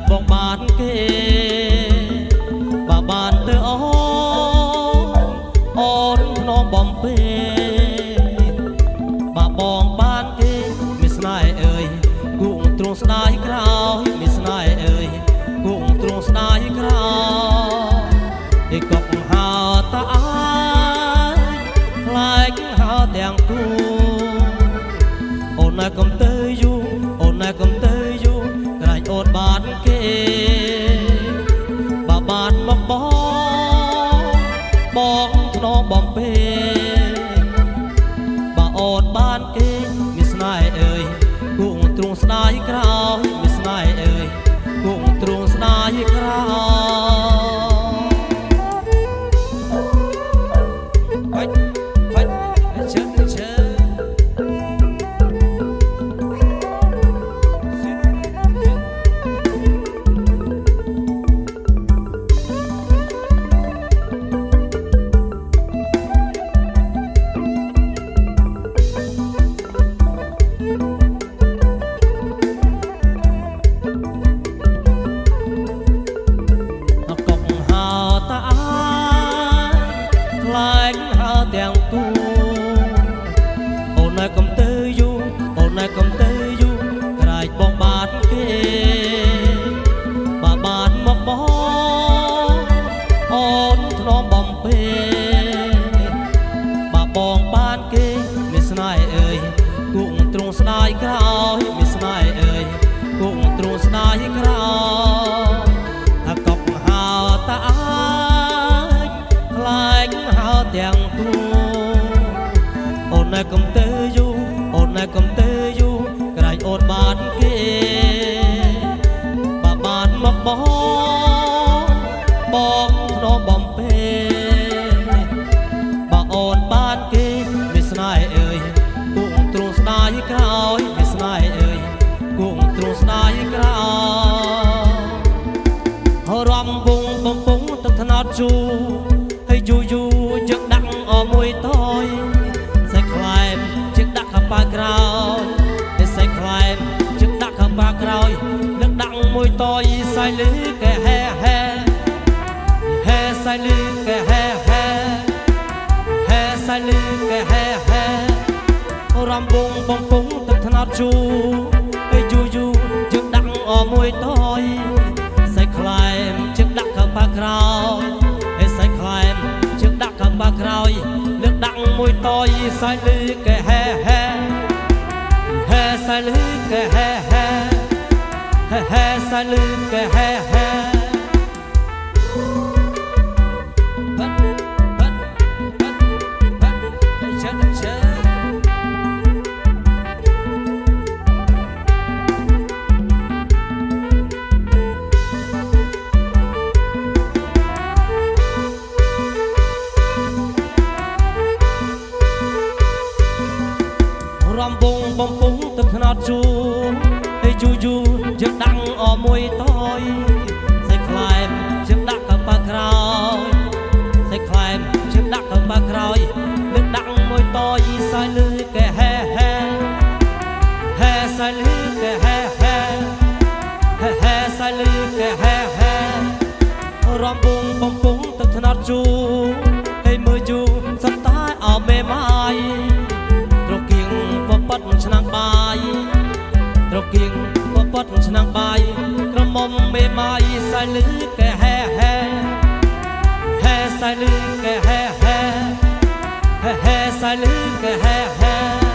បងបានគេបើបានទៅអូនភ្នំបំពេបើបងបានគេមានស្នេហ៍អើយគូទ្រង់ស្ដាយក្រោយមានស្នេហ៍អើយគូទ្រង់ស្ដាយក្រោយឯកុកហៅតាអាយខ្លាចហៅទាំងគូអូនណាកុំទៅយូអូនណាកុំទៅយូក្រែងអូនបានគេបើបានមកបងធ្នមបំពេបើអូនបានគេមានស្នេហ៍អើយគូទ្រង់ស្ដាយក្រោយមានស្នេហ៍អើយគូទ្រង់ស្ដាយក្រោទាំងទូអូនណាកុំទៅយូអូនណាកុំទៅយូក្រែងបងបានគេបើបានមកអូនធ្នមបំពេបើបងបានគេមានស្នេហ៍អើយគូទ្រង់ស្ដាយក្រោយមានស្នេហ៍អើយគូទ្រង់ស្ដាយក្រោយអាកុកហៅតាអាចខ្លាចហៅទាំងទូអូនណាកុំទៅយូអូនណាកុំទៅយូក្រែងអូនបានគេបើបានមកបងធ្នមបំពេបើអូនបានគេមានស្នេហ៍អើយគូទ្រង់ស្ដាយក្រោយមានស្នេហ៍អើយគូទ្រង់ស្ដាយក្រោយរំវងបំពង់ទឹកថ្នោតជូហើយយូយូជឹកដាក់អមួយតយសេខ្លែមជឹកដាក់ខាងប៉ាក្រោយសេខ្លែមជឹកដាក់ខាងប៉ាក្រោយនឹកដាក់មួយតយសៃលឺកែហែហែហែសៃលឺកែហែហែហែសៃលឺកែហែហែរំវងបំពង់ទឹកថ្នោតជូហើយយូយូជឹកដាក់អមួយតយសេខ្លែមជឹកដាក់ខាងប៉ាក្រោយសេខ្លែមជឹកដាក់ខាងប៉ាក្រោយលើកដាក់មួយតយសៃលឺកែហែហែហែសៃលឺកែហែហែហែសៃលឺកែហែហែរំវងបំពង់ទឹកថ្នោតជូហើយយូយូជឹកដាក់អមួយតយសេខ្លែមជឹកដាក់ខាងប៉ាក្រោយសេខ្លែមជឹកដាក់ខាងប៉ាក្រោយលើកដាក់មួយតយសៃលឺកែហែហែហែសៃលឺកែហែហែហែសៃលឺកែហែហែរំវងបំពង់ទឹកថ្នោតជូហើយមើលយូសត្វតែអមេម៉ាយបត់ឆ្នាំងបាយត្រកៀងបត់ឆ្នាំងបាយក្រមុំមេម៉ាយសៃលឺកែហែហែហែសៃលឺកែហែហែហែសៃលឺកែហែហែ